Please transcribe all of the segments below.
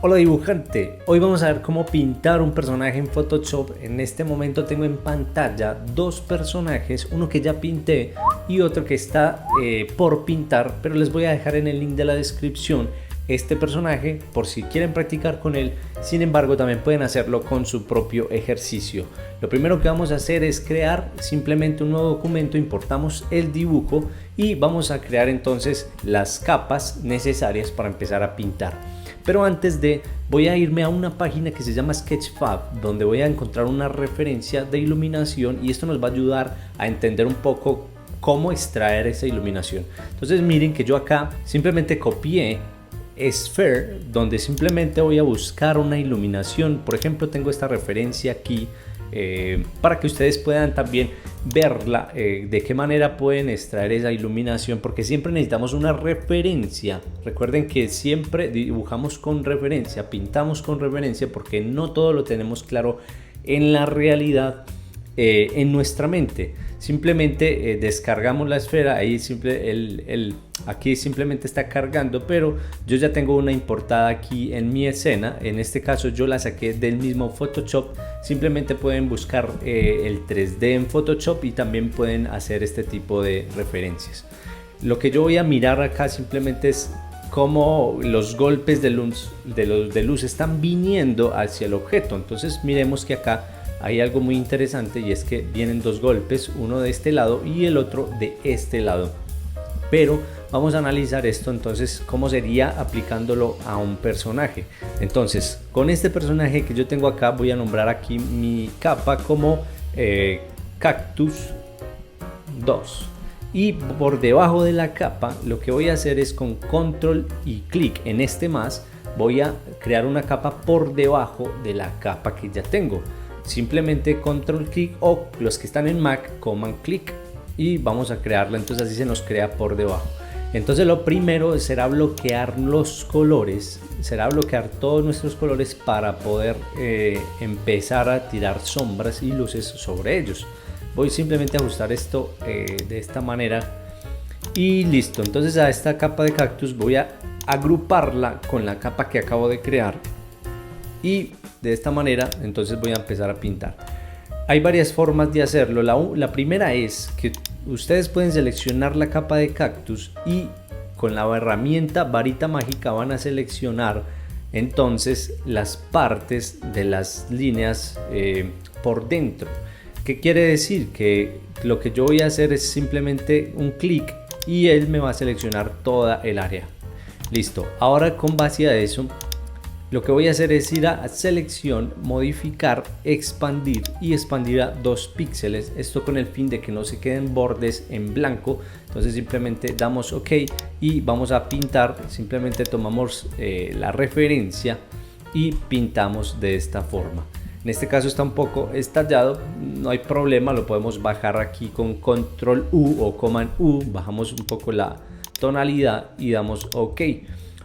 Hola dibujante, hoy vamos a ver cómo pintar un personaje en Photoshop. En este momento tengo en pantalla dos personajes, uno que ya pinté y otro que está por pintar, pero les voy a dejar en el link de la descripción este personaje por si quieren practicar con él. Sin embargo, también pueden hacerlo con su propio ejercicio. Lo primero que vamos a hacer es crear simplemente un nuevo documento, importamos el dibujo y vamos a crear entonces las capas necesarias para empezar a pintar. Pero antes voy a irme a una página que se llama Sketchfab, donde voy a encontrar una referencia de iluminación y esto nos va a ayudar a entender un poco cómo extraer esa iluminación. Entonces miren que yo acá simplemente copié Sphere, donde simplemente voy a buscar una iluminación. Por ejemplo, tengo esta referencia aquí para que ustedes puedan también verla, de qué manera pueden extraer esa iluminación, porque siempre necesitamos una referencia. Recuerden que siempre dibujamos con referencia, pintamos con referencia, porque no todo lo tenemos claro en la realidad, en nuestra mente. Simplemente descargamos la esfera, ahí aquí simplemente está cargando, pero yo ya tengo una importada aquí en mi escena. En este caso yo la saqué del mismo Photoshop. Simplemente pueden buscar el 3D en Photoshop y también pueden hacer este tipo de referencias. Lo que yo voy a mirar acá simplemente es cómo los golpes de luz están viniendo hacia el objeto. Entonces miremos que acá hay algo muy interesante, y es que vienen dos golpes, uno de este lado y el otro de este lado. Pero vamos a analizar esto entonces cómo sería aplicándolo a un personaje. Entonces con este personaje que yo tengo acá, voy a nombrar aquí mi capa como Cactus 2, y por debajo de la capa lo que voy a hacer es con control y clic en este más, voy a crear una capa por debajo de la capa que ya tengo. Simplemente control clic, o los que están en Mac command clic, y vamos a crearla. Entonces así se nos crea por debajo. Entonces lo primero será bloquear los colores, será bloquear todos nuestros colores para poder empezar a tirar sombras y luces sobre ellos. Voy simplemente a ajustar esto de esta manera y listo. Entonces a esta capa de cactus voy a agruparla con la capa que acabo de crear, y de esta manera entonces voy a empezar a pintar. Hay varias formas de hacerlo. La primera es que ustedes pueden seleccionar la capa de cactus y con la herramienta varita mágica van a seleccionar entonces las partes de las líneas por dentro. ¿Qué quiere decir? Que lo que yo voy a hacer es simplemente un clic y él me va a seleccionar toda el área. Listo. Ahora con base a eso, lo que voy a hacer es ir a selección, modificar, expandir y expandir a 2 píxeles. Esto con el fin de que no se queden bordes en blanco. Entonces simplemente damos OK y vamos a pintar. Simplemente tomamos la referencia y pintamos de esta forma. En este caso está un poco estallado, no hay problema, lo podemos bajar aquí con control U o command U. Bajamos un poco la tonalidad y damos OK.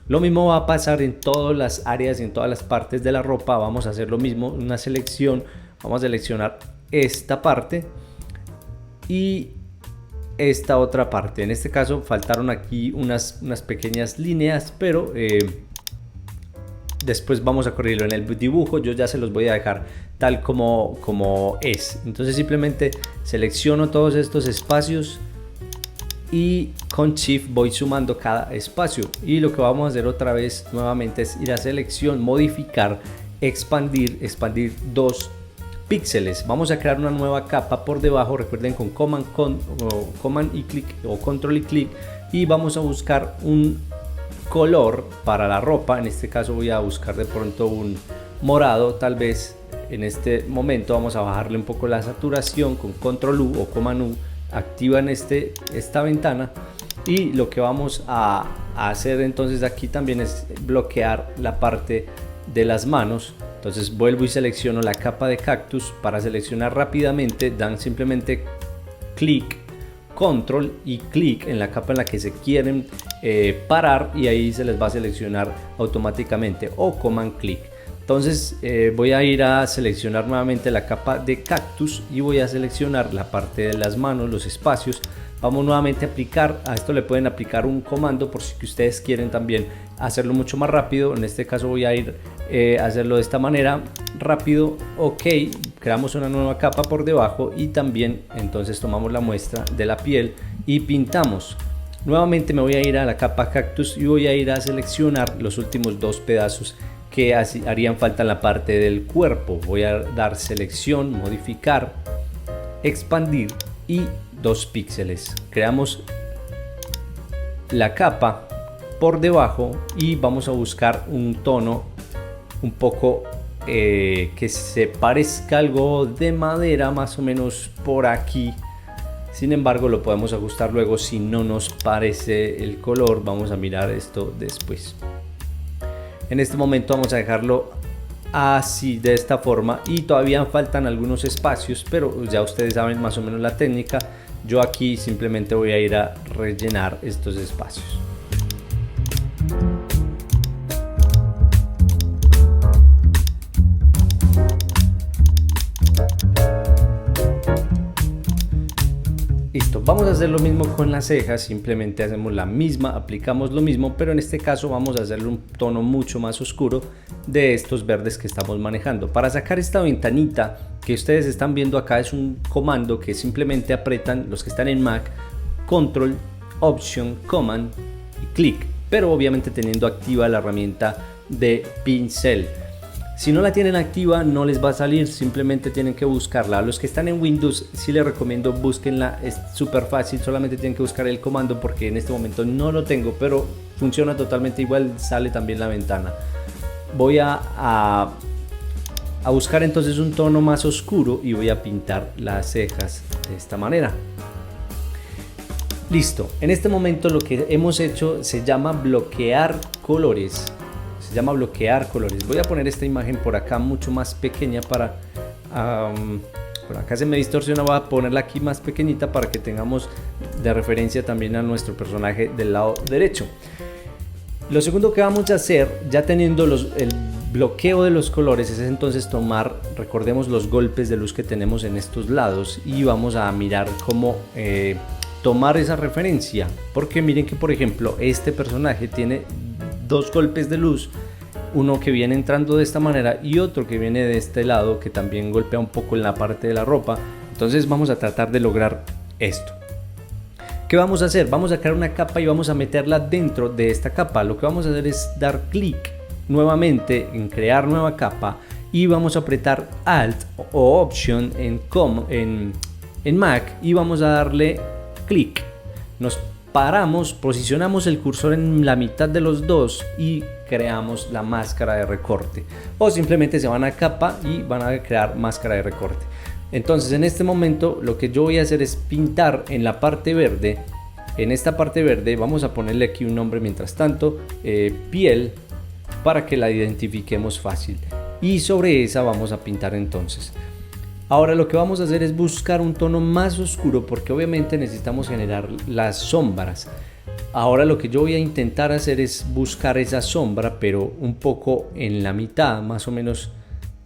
Lo mismo va a pasar en todas las áreas y en todas las partes de la ropa. Vamos a hacer lo mismo, una selección. Vamos a seleccionar esta parte y esta otra parte. En este caso faltaron aquí unas pequeñas líneas, pero después vamos a corregirlo en el dibujo. Yo ya se los voy a dejar tal como es. Entonces simplemente selecciono todos estos espacios y con Shift voy sumando cada espacio, y lo que vamos a hacer otra vez nuevamente es ir a selección, modificar, expandir 2 píxeles. Vamos a crear una nueva capa por debajo. Recuerden con command y clic o control y clic, y vamos a buscar un color para la ropa. En este caso voy a buscar de pronto un morado, tal vez. En este momento vamos a bajarle un poco la saturación con control U o command U. Activan esta ventana, y lo que vamos a hacer entonces aquí también es bloquear la parte de las manos. Entonces vuelvo y selecciono la capa de cactus. Para seleccionar rápidamente dan simplemente clic, control y clic en la capa en la que se quieren parar, y ahí se les va a seleccionar automáticamente, o command clic. Entonces voy a ir a seleccionar nuevamente la capa de cactus y voy a seleccionar la parte de las manos, los espacios. Vamos nuevamente a aplicar, a esto le pueden aplicar un comando por si ustedes quieren también hacerlo mucho más rápido. En este caso voy a ir a hacerlo de esta manera, rápido, ok, creamos una nueva capa por debajo y también entonces tomamos la muestra de la piel y pintamos. Nuevamente me voy a ir a la capa cactus y voy a ir a seleccionar los últimos dos pedazos que harían falta en la parte del cuerpo. Voy a dar selección, modificar, expandir y 2 píxeles. Creamos la capa por debajo y vamos a buscar un tono un poco que se parezca algo de madera, más o menos por aquí. Sin embargo, lo podemos ajustar luego si no nos parece el color. Vamos a mirar esto después. En este momento vamos a dejarlo así, de esta forma, y todavía faltan algunos espacios, pero ya ustedes saben más o menos la técnica. Yo aquí simplemente voy a ir a rellenar estos espacios. Listo, vamos a hacer lo mismo con las cejas, simplemente hacemos la misma, aplicamos lo mismo, pero en este caso vamos a hacerle un tono mucho más oscuro de estos verdes que estamos manejando. Para sacar esta ventanita que ustedes están viendo acá es un comando que simplemente apretan los que están en Mac, Control, Option, Command y clic, pero obviamente teniendo activa la herramienta de pincel. Si no la tienen activa no les va a salir, simplemente tienen que buscarla. A los que están en Windows sí les recomiendo búsquenla, es súper fácil, solamente tienen que buscar el comando porque en este momento no lo tengo, pero funciona totalmente igual, sale también la ventana. Voy a buscar entonces un tono más oscuro y voy a pintar las cejas de esta manera. Listo, en este momento lo que hemos hecho se llama bloquear colores. Se llama bloquear colores. Voy a poner esta imagen por acá mucho más pequeña para por acá se me distorsiona, voy a ponerla aquí más pequeñita para que tengamos de referencia también a nuestro personaje del lado derecho. Lo segundo que vamos a hacer, ya teniendo el bloqueo de los colores, es entonces tomar, recordemos los golpes de luz que tenemos en estos lados y vamos a mirar cómo tomar esa referencia, porque miren que por ejemplo este personaje tiene 2 golpes de luz, uno que viene entrando de esta manera y otro que viene de este lado que también golpea un poco en la parte de la ropa. Entonces vamos a tratar de lograr esto. ¿Qué vamos a hacer? Vamos a crear una capa y vamos a meterla dentro de esta capa. Lo que vamos a hacer es dar clic nuevamente en crear nueva capa y vamos a apretar Alt o Option en Mac y vamos a darle clic. Nos paramos, posicionamos el cursor en la mitad de los dos y creamos la máscara de recorte, o simplemente se van a capa y van a crear máscara de recorte. Entonces en este momento lo que yo voy a hacer es pintar en la parte verde. En esta parte verde vamos a ponerle aquí un nombre mientras tanto, piel, para que la identifiquemos fácil, y sobre esa vamos a pintar entonces. Ahora lo que vamos a hacer es buscar un tono más oscuro porque obviamente necesitamos generar las sombras. Ahora lo que yo voy a intentar hacer es buscar esa sombra, pero un poco en la mitad, más o menos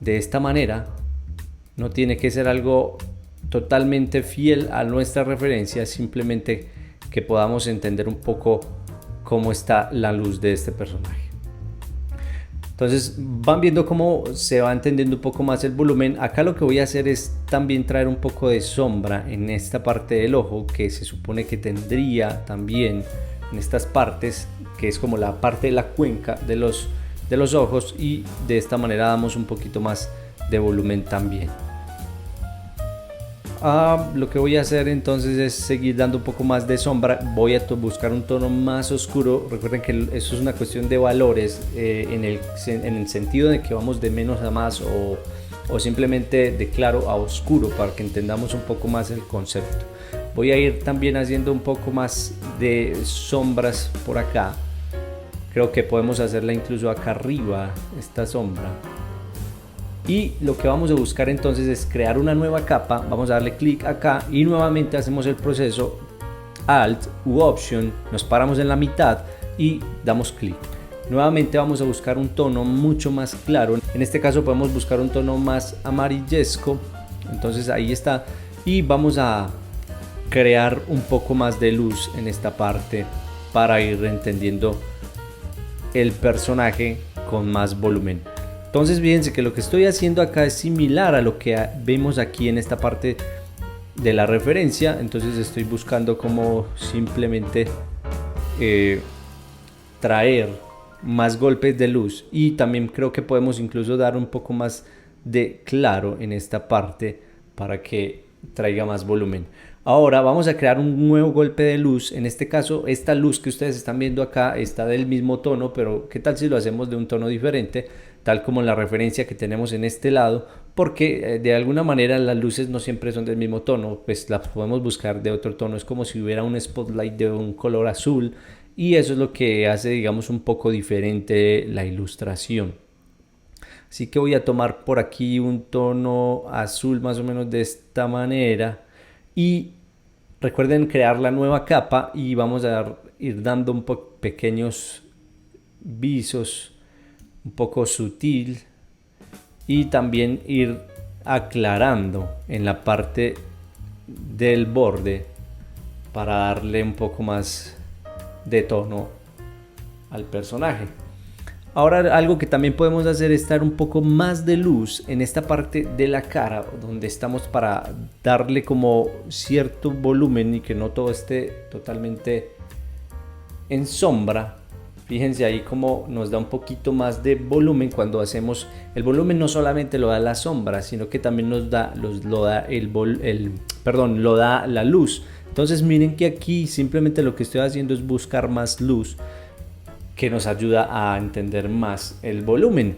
de esta manera. No tiene que ser algo totalmente fiel a nuestra referencia, simplemente que podamos entender un poco cómo está la luz de este personaje. Entonces van viendo cómo se va entendiendo un poco más el volumen. Acá lo que voy a hacer es también traer un poco de sombra en esta parte del ojo, que se supone que tendría también en estas partes, que es como la parte de la cuenca de los ojos, y de esta manera damos un poquito más de volumen también. Lo que voy a hacer entonces es seguir dando un poco más de sombra. Voy a buscar un tono más oscuro. Recuerden que eso es una cuestión de valores, en el sentido de que vamos de menos a más o simplemente de claro a oscuro, para que entendamos un poco más el concepto. Voy a ir también haciendo un poco más de sombras por acá. Creo que podemos hacerla incluso acá arriba, esta sombra. Y lo que vamos a buscar entonces es crear una nueva capa. Vamos a darle clic acá y nuevamente hacemos el proceso Alt u Option, nos paramos en la mitad y damos clic. Nuevamente vamos a buscar un tono mucho más claro. En este caso podemos buscar un tono más amarillesco. Entonces ahí está. Y vamos a crear un poco más de luz en esta parte para ir entendiendo el personaje con más volumen. Entonces fíjense que lo que estoy haciendo acá es similar a lo que vemos aquí en esta parte de la referencia. Entonces estoy buscando como simplemente traer más golpes de luz, y también creo que podemos incluso dar un poco más de claro en esta parte para que traiga más volumen. Ahora vamos a crear un nuevo golpe de luz. En este caso, esta luz que ustedes están viendo acá está del mismo tono, pero ¿qué tal si lo hacemos de un tono diferente? Tal como en la referencia que tenemos en este lado, porque de alguna manera las luces no siempre son del mismo tono, pues las podemos buscar de otro tono. Es como si hubiera un spotlight de un color azul, y eso es lo que hace, digamos, un poco diferente la ilustración. Así que voy a tomar por aquí un tono azul más o menos de esta manera, y recuerden crear la nueva capa y vamos a ir dando pequeños visos un poco sutil, y también ir aclarando en la parte del borde para darle un poco más de tono al personaje. Ahora algo que también podemos hacer es dar un poco más de luz en esta parte de la cara donde estamos, para darle como cierto volumen y que no todo esté totalmente en sombra. Fíjense ahí como nos da un poquito más de volumen cuando hacemos el volumen. No solamente lo da la sombra, sino que también nos da, lo da la luz. Entonces miren que aquí simplemente lo que estoy haciendo es buscar más luz, que nos ayuda a entender más el volumen.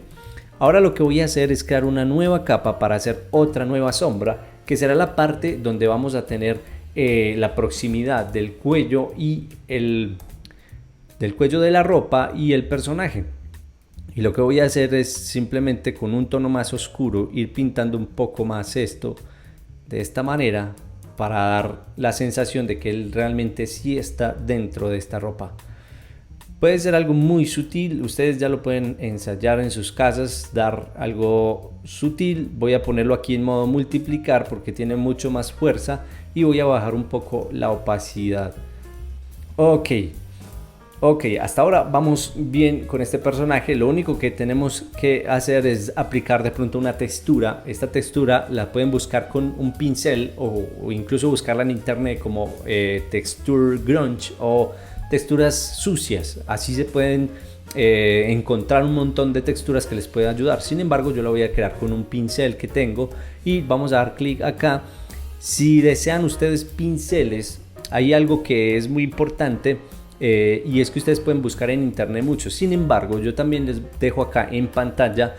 Ahora lo que voy a hacer es crear una nueva capa para hacer otra nueva sombra, que será la parte donde vamos a tener la proximidad del cuello y del cuello de la ropa y el personaje. Y lo que voy a hacer es simplemente con un tono más oscuro ir pintando un poco más esto de esta manera, para dar la sensación de que él realmente sí está dentro de esta ropa. Puede ser algo muy sutil, ustedes ya lo pueden ensayar en sus casas, dar algo sutil. Voy a ponerlo aquí en modo multiplicar porque tiene mucho más fuerza, y voy a bajar un poco la opacidad. Ok, hasta ahora vamos bien con este personaje. Lo único que tenemos que hacer es aplicar de pronto una textura. Esta textura la pueden buscar con un pincel, o incluso buscarla en internet como texture grunge o texturas sucias. Así se pueden encontrar un montón de texturas que les pueden ayudar. Sin embargo, yo la voy a crear con un pincel que tengo, y vamos a dar clic acá. Si desean ustedes pinceles, hay algo que es muy importante, y es que ustedes pueden buscar en internet mucho. Sin embargo, yo también les dejo acá en pantalla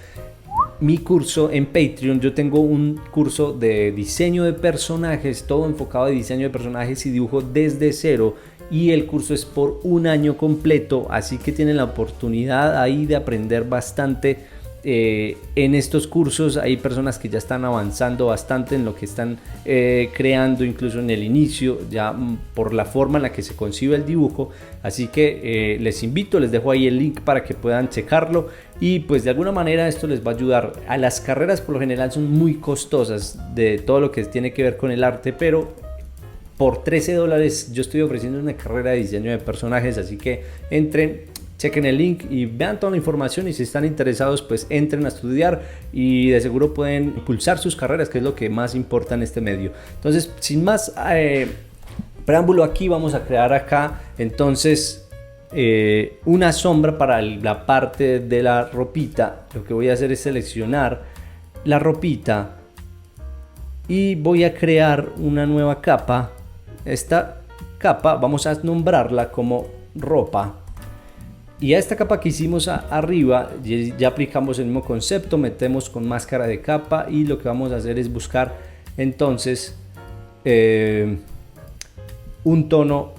mi curso en Patreon. Yo tengo un curso de diseño de personajes, todo enfocado a diseño de personajes y dibujo desde cero, y el curso es por un año completo, así que tienen la oportunidad ahí de aprender bastante. En estos cursos hay personas que ya están avanzando bastante en lo que están creando, incluso en el inicio, ya por la forma en la que se concibe el dibujo. Así que les invito, les dejo ahí el link para que puedan checarlo, y pues de alguna manera esto les va a ayudar. A las carreras por lo general son muy costosas de todo lo que tiene que ver con el arte, pero por $13 yo estoy ofreciendo una carrera de diseño de personajes. Así que entren, chequen el link y vean toda la información, y si están interesados pues entren a estudiar, y de seguro pueden impulsar sus carreras, que es lo que más importa en este medio. Entonces, sin más preámbulo, aquí vamos a crear acá entonces una sombra para la parte de la ropita. Lo que voy a hacer es seleccionar la ropita y voy a crear una nueva capa. Esta capa vamos a nombrarla como ropa. Y a esta capa que hicimos arriba ya aplicamos el mismo concepto, metemos con máscara de capa, y lo que vamos a hacer es buscar entonces un tono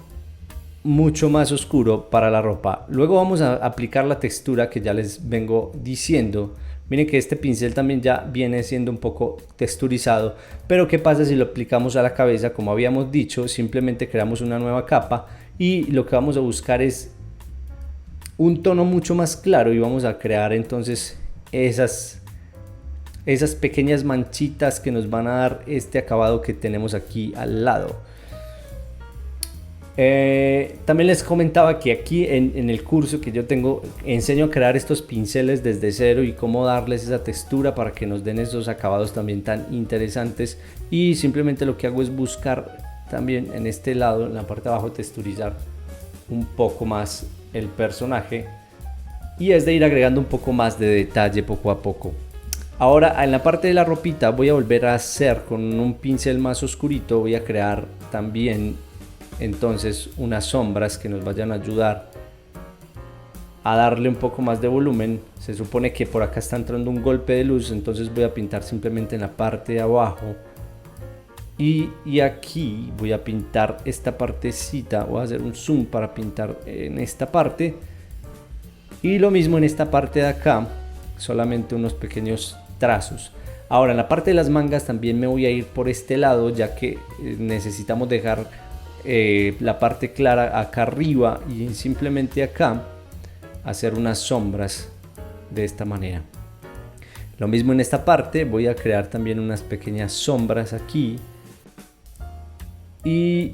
mucho más oscuro para la ropa. Luego vamos a aplicar la textura que ya les vengo diciendo. Miren que este pincel también ya viene siendo un poco texturizado, pero ¿qué pasa si lo aplicamos a la cabeza? Como habíamos dicho, simplemente creamos una nueva capa, y lo que vamos a buscar es un tono mucho más claro, y vamos a crear entonces esas pequeñas manchitas que nos van a dar este acabado que tenemos aquí al lado. También les comentaba que aquí en el curso que yo tengo enseño a crear estos pinceles desde cero y cómo darles esa textura para que nos den esos acabados también tan interesantes, y simplemente lo que hago es buscar también en este lado, en la parte de abajo, texturizar un poco más el personaje, y es de ir agregando un poco más de detalle poco a poco. Ahora en la parte de la ropita voy a volver a hacer con un pincel más oscurito, voy a crear también entonces unas sombras que nos vayan a ayudar a darle un poco más de volumen. Se supone que por acá está entrando un golpe de luz, entonces voy a pintar simplemente en la parte de abajo, y aquí voy a pintar esta partecita, voy a hacer un zoom para pintar en esta parte, y lo mismo en esta parte de acá, solamente unos pequeños trazos. Ahora en la parte de las mangas también me voy a ir por este lado, ya que necesitamos dejar la parte clara acá arriba, y simplemente acá hacer unas sombras de esta manera. Lo mismo en esta parte, voy a crear también unas pequeñas sombras aquí, y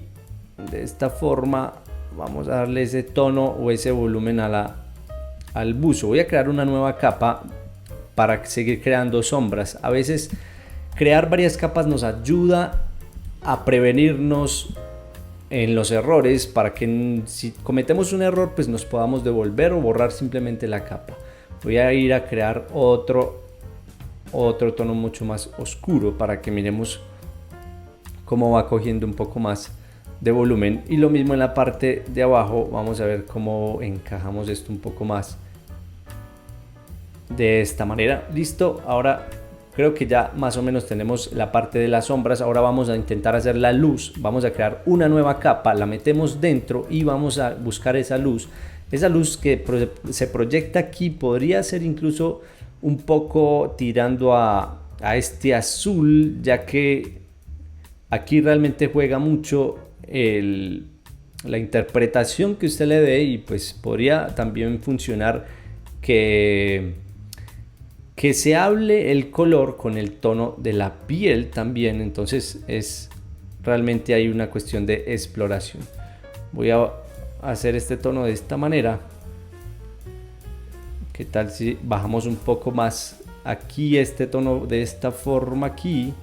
de esta forma vamos a darle ese tono o ese volumen al buzo. Voy a crear una nueva capa para seguir creando sombras. A veces crear varias capas nos ayuda a prevenirnos en los errores, para que si cometemos un error pues nos podamos devolver o borrar simplemente la capa. Voy a ir a crear otro tono mucho más oscuro para que miremos cómo va cogiendo un poco más de volumen, y lo mismo en la parte de abajo. Vamos a ver cómo encajamos esto un poco más de esta manera. Listo, ahora creo que ya más o menos tenemos la parte de las sombras. Ahora vamos a intentar hacer la luz. Vamos a crear una nueva capa, la metemos dentro y vamos a buscar esa luz. Esa luz que se proyecta aquí podría ser incluso un poco tirando a este azul, ya que aquí realmente juega mucho la interpretación que usted le dé, y pues podría también funcionar que se hable el color con el tono de la piel también. Entonces realmente hay una cuestión de exploración. Voy a hacer este tono de esta manera. ¿Qué tal si bajamos un poco más aquí este tono de esta forma aquí?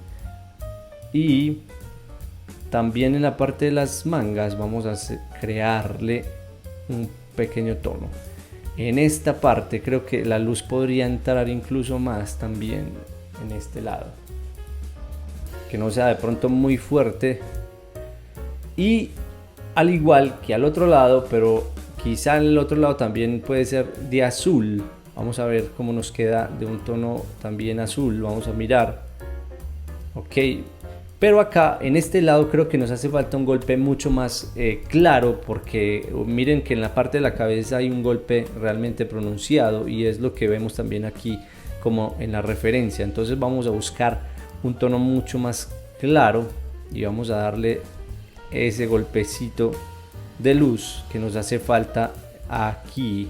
Y también en la parte de las mangas vamos a crearle un pequeño tono. En esta parte creo que la luz podría entrar incluso más también en este lado, que no sea de pronto muy fuerte, y al igual que al otro lado, pero quizá en el otro lado también puede ser de azul. Vamos a ver cómo nos queda de un tono también azul, vamos a mirar. Ok, pero acá en este lado creo que nos hace falta un golpe mucho más claro, porque miren que en la parte de la cabeza hay un golpe realmente pronunciado, y es lo que vemos también aquí como en la referencia. Entonces vamos a buscar un tono mucho más claro y vamos a darle ese golpecito de luz que nos hace falta aquí.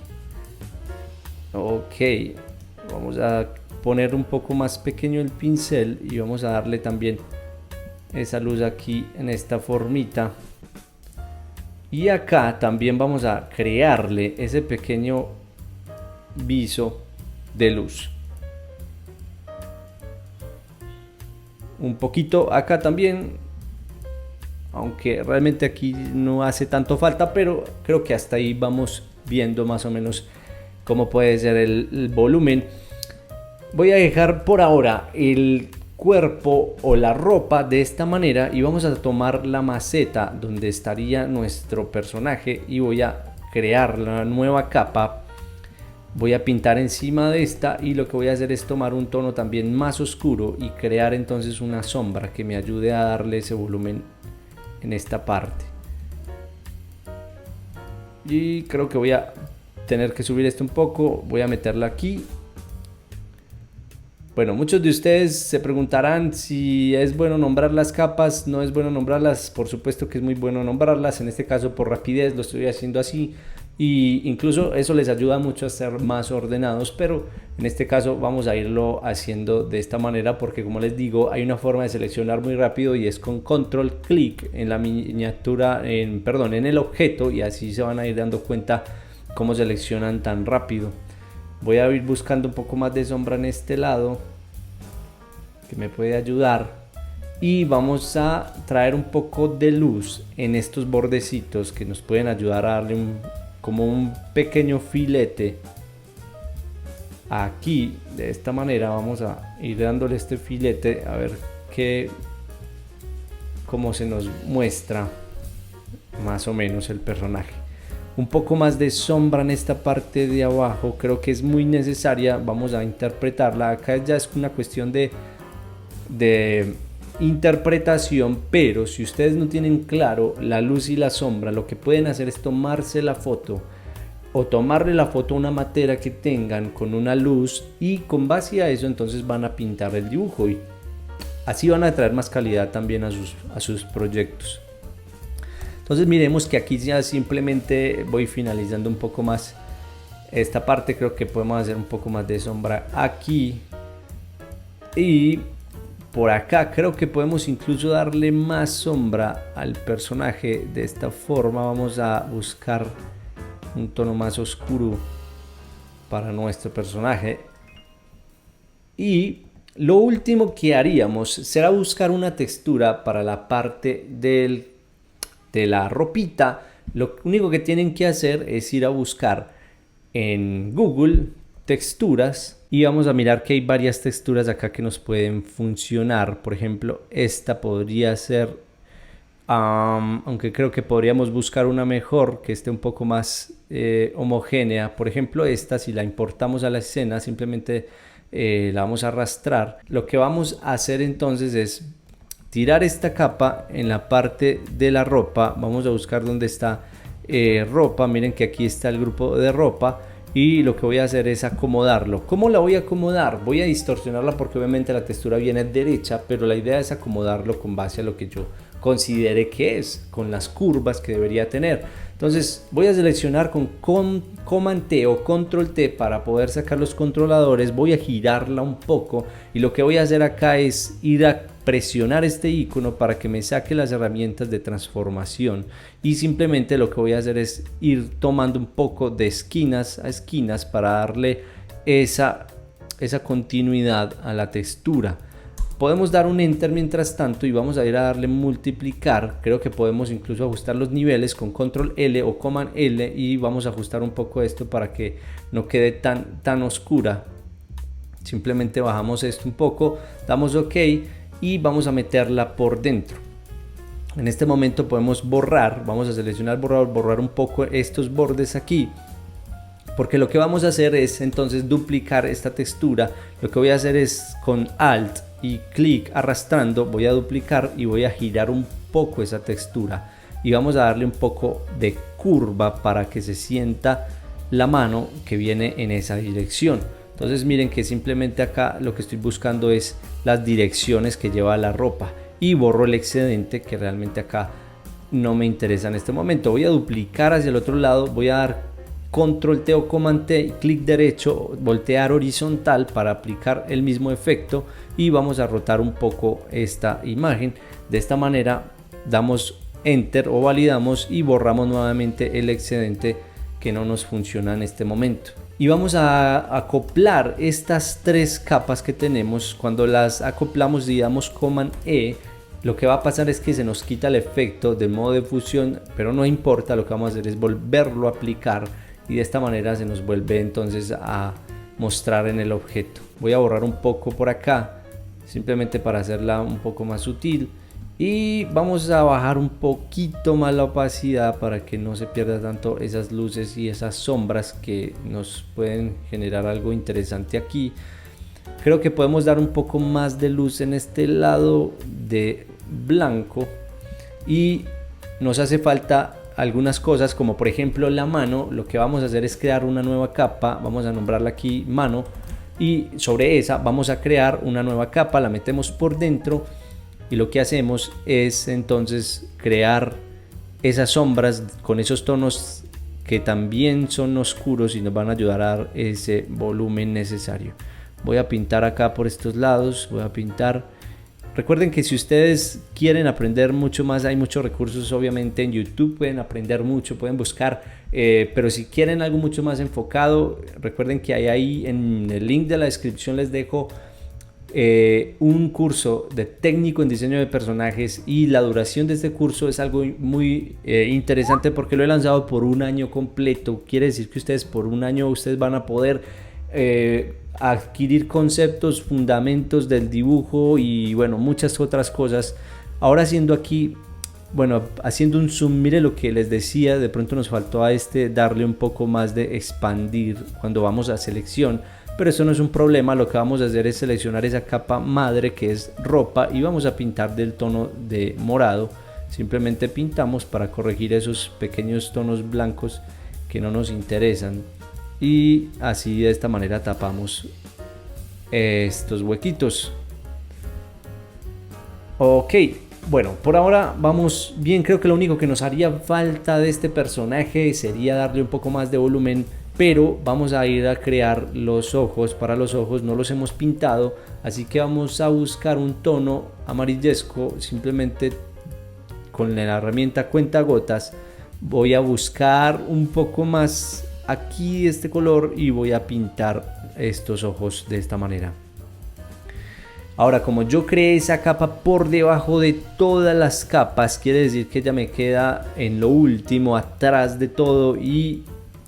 Ok, vamos a poner un poco más pequeño el pincel y vamos a darle también esa luz aquí en esta formita, y acá también vamos a crearle ese pequeño viso de luz un poquito acá también, aunque realmente aquí no hace tanto falta, pero creo que hasta ahí vamos viendo más o menos cómo puede ser el volumen. Voy a dejar por ahora el cuerpo o la ropa de esta manera, y vamos a tomar la maceta donde estaría nuestro personaje y voy a crear la nueva capa. Voy a pintar encima de esta, y lo que voy a hacer es tomar un tono también más oscuro y crear entonces una sombra que me ayude a darle ese volumen en esta parte. Y creo que voy a tener que subir esto un poco, voy a meterla aquí. Bueno, muchos de ustedes se preguntarán si es bueno nombrar las capas. No es bueno nombrarlas, por supuesto que es muy bueno nombrarlas. En este caso por rapidez lo estoy haciendo así, y incluso eso les ayuda mucho a ser más ordenados, pero en este caso vamos a irlo haciendo de esta manera porque, como les digo, hay una forma de seleccionar muy rápido y es con control clic en la miniatura, en el objeto, y así se van a ir dando cuenta cómo seleccionan tan rápido. Voy a ir buscando un poco más de sombra en este lado que me puede ayudar. Y vamos a traer un poco de luz en estos bordecitos que nos pueden ayudar a darle como un pequeño filete. Aquí, de esta manera, vamos a ir dándole este filete a ver cómo se nos muestra más o menos el personaje. Un poco más de sombra en esta parte de abajo, creo que es muy necesaria. Vamos a interpretarla. Acá ya es una cuestión de interpretación, pero si ustedes no tienen claro la luz y la sombra, lo que pueden hacer es tomarse la foto o tomarle la foto a una matera que tengan con una luz, y con base a eso entonces van a pintar el dibujo y así van a traer más calidad también a sus proyectos. Entonces miremos que aquí ya simplemente voy finalizando un poco más esta parte. Creo que podemos hacer un poco más de sombra aquí, y por acá creo que podemos incluso darle más sombra al personaje. De esta forma vamos a buscar un tono más oscuro para nuestro personaje. Y lo último que haríamos será buscar una textura para la parte de la ropita. Lo único que tienen que hacer es ir a buscar en Google texturas y vamos a mirar que hay varias texturas acá que nos pueden funcionar. Por ejemplo, esta podría ser, aunque creo que podríamos buscar una mejor que esté un poco más homogénea. Por ejemplo, esta, si la importamos a la escena, simplemente la vamos a arrastrar. Lo que vamos a hacer entonces es tirar esta capa en la parte de la ropa. Vamos a buscar dónde está ropa. Miren que aquí está el grupo de ropa. Y lo que voy a hacer es acomodarlo. ¿Cómo la voy a acomodar? Voy a distorsionarla porque obviamente la textura viene derecha, pero la idea es acomodarlo con base a lo que yo considere que es, con las curvas que debería tener. Entonces voy a seleccionar con Command T o Control T para poder sacar los controladores. Voy a girarla un poco y lo que voy a hacer acá es ir a presionar este icono para que me saque las herramientas de transformación, y simplemente lo que voy a hacer es ir tomando un poco de esquinas a esquinas para darle esa continuidad a la textura. Podemos dar un enter mientras tanto y vamos a ir a darle multiplicar. Creo que podemos incluso ajustar los niveles con control L o command L, y vamos a ajustar un poco esto para que no quede tan oscura. Simplemente bajamos esto un poco, damos OK y vamos a meterla por dentro. En este momento podemos borrar, vamos a seleccionar borrar un poco estos bordes aquí, porque lo que vamos a hacer es entonces duplicar esta textura. Lo que voy a hacer es con Alt y clic arrastrando, voy a duplicar y voy a girar un poco esa textura, y vamos a darle un poco de curva para que se sienta la mano que viene en esa dirección. Entonces miren que simplemente acá lo que estoy buscando es las direcciones que lleva la ropa, y borro el excedente que realmente acá no me interesa en este momento. Voy a duplicar hacia el otro lado, voy a dar Control T o Command T, clic derecho, voltear horizontal para aplicar el mismo efecto, y vamos a rotar un poco esta imagen. De esta manera damos enter o validamos y borramos nuevamente el excedente que no nos funciona en este momento. Y vamos a acoplar estas tres capas que tenemos. Cuando las acoplamos y damos Command E, lo que va a pasar es que se nos quita el efecto del modo de fusión, pero no importa. Lo que vamos a hacer es volverlo a aplicar, y de esta manera se nos vuelve entonces a mostrar en el objeto. Voy a borrar un poco por acá, simplemente para hacerla un poco más sutil, y vamos a bajar un poquito más la opacidad para que no se pierda tanto esas luces y esas sombras que nos pueden generar algo interesante aquí. Creo que podemos dar un poco más de luz en este lado de blanco, y nos hace falta algunas cosas, como por ejemplo la mano. Lo que vamos a hacer es crear una nueva capa, vamos a nombrarla aquí mano, y sobre esa vamos a crear una nueva capa, la metemos por dentro, y lo que hacemos es entonces crear esas sombras con esos tonos que también son oscuros y nos van a ayudar a dar ese volumen necesario. Voy a pintar acá por estos lados, voy a pintar. Recuerden que si ustedes quieren aprender mucho más, hay muchos recursos obviamente en YouTube, pueden aprender mucho, pueden buscar, pero si quieren algo mucho más enfocado, recuerden que hay ahí en el link de la descripción les dejo un curso de técnico en diseño de personajes, y la duración de este curso es algo muy interesante porque lo he lanzado por un año completo. Quiere decir que ustedes por un año ustedes van a poder adquirir conceptos, fundamentos del dibujo y bueno, muchas otras cosas. Ahora haciendo aquí, bueno, haciendo un zoom, mire lo que les decía, de pronto nos faltó a darle un poco más de expandir cuando vamos a selección, pero eso no es un problema. Lo que vamos a hacer es seleccionar esa capa madre que es ropa y vamos a pintar del tono de morado. Simplemente pintamos para corregir esos pequeños tonos blancos que no nos interesan, y así de esta manera tapamos estos huequitos. Ok, bueno, por ahora vamos bien. Creo que lo único que nos haría falta de este personaje sería darle un poco más de volumen, pero vamos a ir a crear los ojos. Para los ojos no los hemos pintado, así que vamos a buscar un tono amarillesco. Simplemente con la herramienta cuentagotas voy a buscar un poco más aquí este color y voy a pintar estos ojos de esta manera. Ahora, como yo creé esa capa por debajo de todas las capas, quiere decir que ya me queda en lo último, atrás de todo, y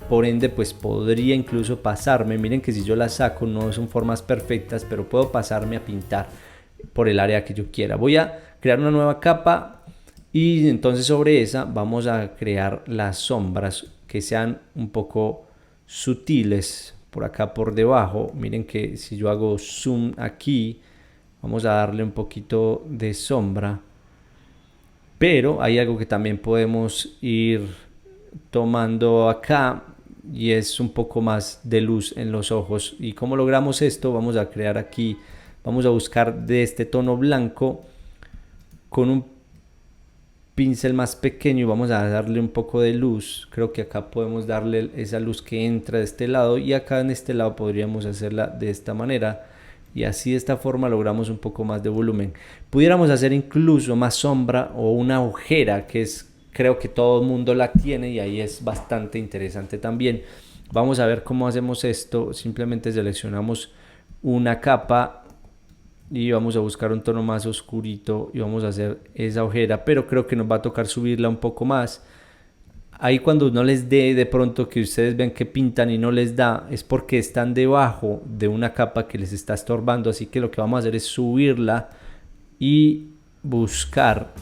por ende pues podría incluso pasarme. Miren que si yo la saco no son formas perfectas, pero puedo pasarme a pintar por el área que yo quiera. Voy a crear una nueva capa y entonces sobre esa vamos a crear las sombras que sean un poco sutiles por acá por debajo. Miren que si yo hago zoom aquí, vamos a darle un poquito de sombra, pero hay algo que también podemos ir tomando acá y es un poco más de luz en los ojos. ¿Y cómo logramos esto? Vamos a crear aquí, vamos a buscar de este tono blanco con un pincel más pequeño y vamos a darle un poco de luz. Creo que acá podemos darle esa luz que entra de este lado, y acá en este lado podríamos hacerla de esta manera, y así de esta forma logramos un poco más de volumen. Pudiéramos hacer incluso más sombra o una ojera, que es, creo que todo el mundo la tiene y ahí es bastante interesante también. Vamos a ver cómo hacemos esto. Simplemente seleccionamos una capa y vamos a buscar un tono más oscurito y vamos a hacer esa ojera, pero creo que nos va a tocar subirla un poco más. Ahí cuando no les dé, de pronto que ustedes ven que pintan y no les da, es porque están debajo de una capa que les está estorbando, así que lo que vamos a hacer es subirla y buscar.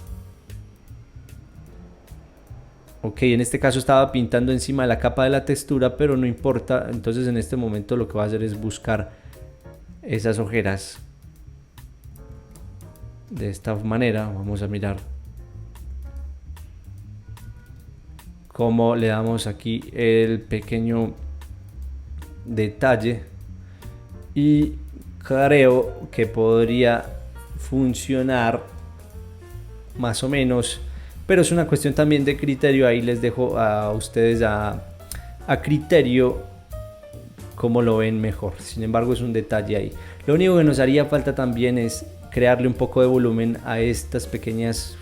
Ok, en este caso estaba pintando encima de la capa de la textura, pero no importa. Entonces en este momento lo que voy a hacer es buscar esas ojeras de esta manera. Vamos a mirar cómo le damos aquí el pequeño detalle, y creo que podría funcionar más o menos, pero es una cuestión también de criterio. Ahí les dejo a ustedes a criterio cómo lo ven mejor. Sin embargo, es un detalle ahí. Lo único que nos haría falta también es crearle un poco de volumen a estas pequeñas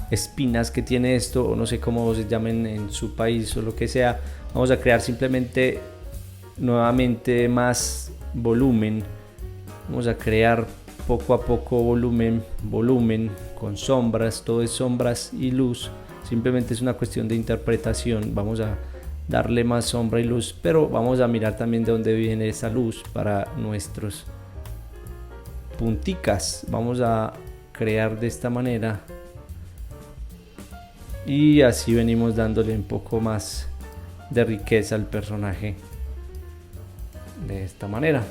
espinas que tiene esto, o no sé cómo se llamen en su país o lo que sea. Vamos a crear simplemente nuevamente más volumen. Vamos a crear poco a poco volumen con sombras. Todo es sombras y luz, simplemente es una cuestión de interpretación. Vamos a darle más sombra y luz, pero vamos a mirar también de dónde viene esa luz para nuestros punticas. Vamos a crear de esta manera y así venimos dándole un poco más de riqueza al personaje de esta manera.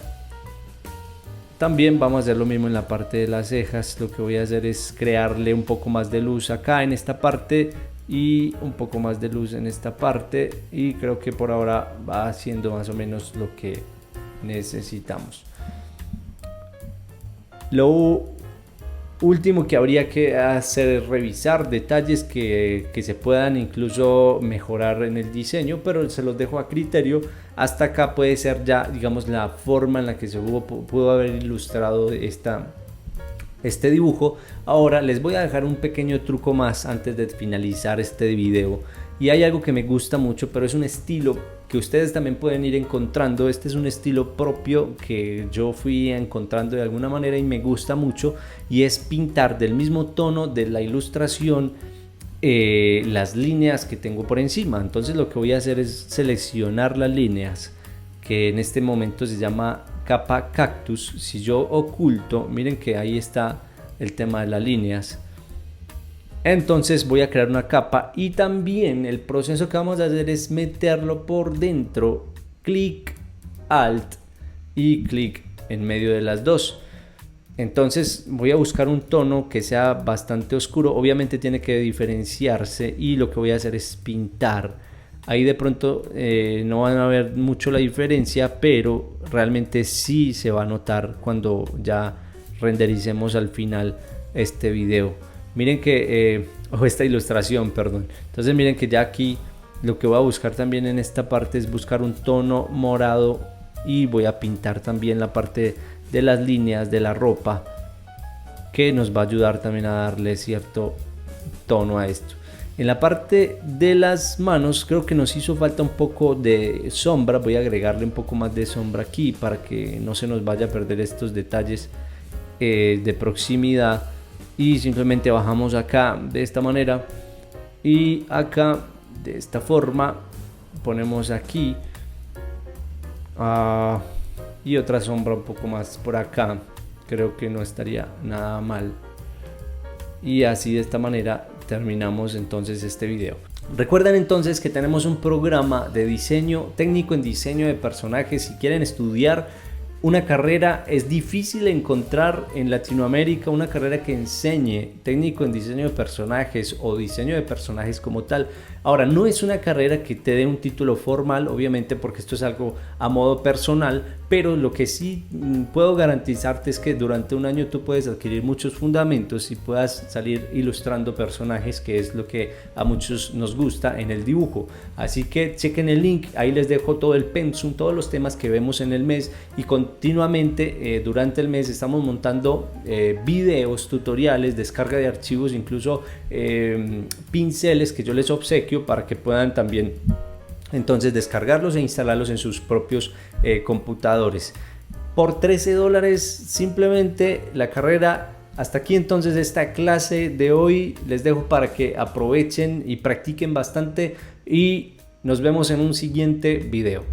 También vamos a hacer lo mismo en la parte de las cejas. Lo que voy a hacer es crearle un poco más de luz acá en esta parte y un poco más de luz en esta parte, y creo que por ahora va haciendo más o menos lo que necesitamos. Lo Último que habría que hacer es revisar detalles que se puedan incluso mejorar en el diseño, pero se los dejo a criterio. Hasta acá puede ser ya, digamos, la forma en la que se pudo haber ilustrado este dibujo. Ahora les voy a dejar un pequeño truco más antes de finalizar este video, y hay algo que me gusta mucho, pero es un estilo que ustedes también pueden ir encontrando. Este es un estilo propio que yo fui encontrando de alguna manera y me gusta mucho, y es pintar del mismo tono de la ilustración las líneas que tengo por encima. Entonces lo que voy a hacer es seleccionar las líneas, que en este momento se llama capa cactus. Si yo oculto, miren que ahí está el tema de las líneas. Entonces voy a crear una capa, y también el proceso que vamos a hacer es meterlo por dentro, clic, alt y clic en medio de las dos. Entonces voy a buscar un tono que sea bastante oscuro, obviamente tiene que diferenciarse, y lo que voy a hacer es pintar. Ahí de pronto no van a ver mucho la diferencia, pero realmente sí se va a notar cuando ya rendericemos al final este video. Miren que, o esta ilustración, perdón. Entonces miren que ya aquí lo que voy a buscar también en esta parte es buscar un tono morado, y voy a pintar también la parte de las líneas de la ropa, que nos va a ayudar también a darle cierto tono a esto. En la parte de las manos creo que nos hizo falta un poco de sombra. Voy a agregarle un poco más de sombra aquí para que no se nos vaya a perder estos detalles de proximidad. Y simplemente bajamos acá de esta manera, y acá de esta forma ponemos aquí y otra sombra un poco más por acá. Creo que no estaría nada mal, y así de esta manera terminamos entonces este video. Recuerden entonces que tenemos un programa de diseño técnico en diseño de personajes. Si quieren estudiar una carrera, es difícil encontrar en Latinoamérica una carrera que enseñe técnico en diseño de personajes o diseño de personajes como tal. Ahora, no es una carrera que te dé un título formal, obviamente, porque esto es algo a modo personal, pero lo que sí puedo garantizarte es que durante un año tú puedes adquirir muchos fundamentos y puedas salir ilustrando personajes, que es lo que a muchos nos gusta en el dibujo. Así que chequen el link, ahí les dejo todo el pensum, todos los temas que vemos en el mes, y continuamente durante el mes estamos montando videos, tutoriales, descarga de archivos, incluso pinceles que yo les obsequio para que puedan también entonces descargarlos e instalarlos en sus propios computadores. Por $13 simplemente la carrera. Hasta aquí entonces esta clase de hoy. Les dejo para que aprovechen y practiquen bastante, y nos vemos en un siguiente video.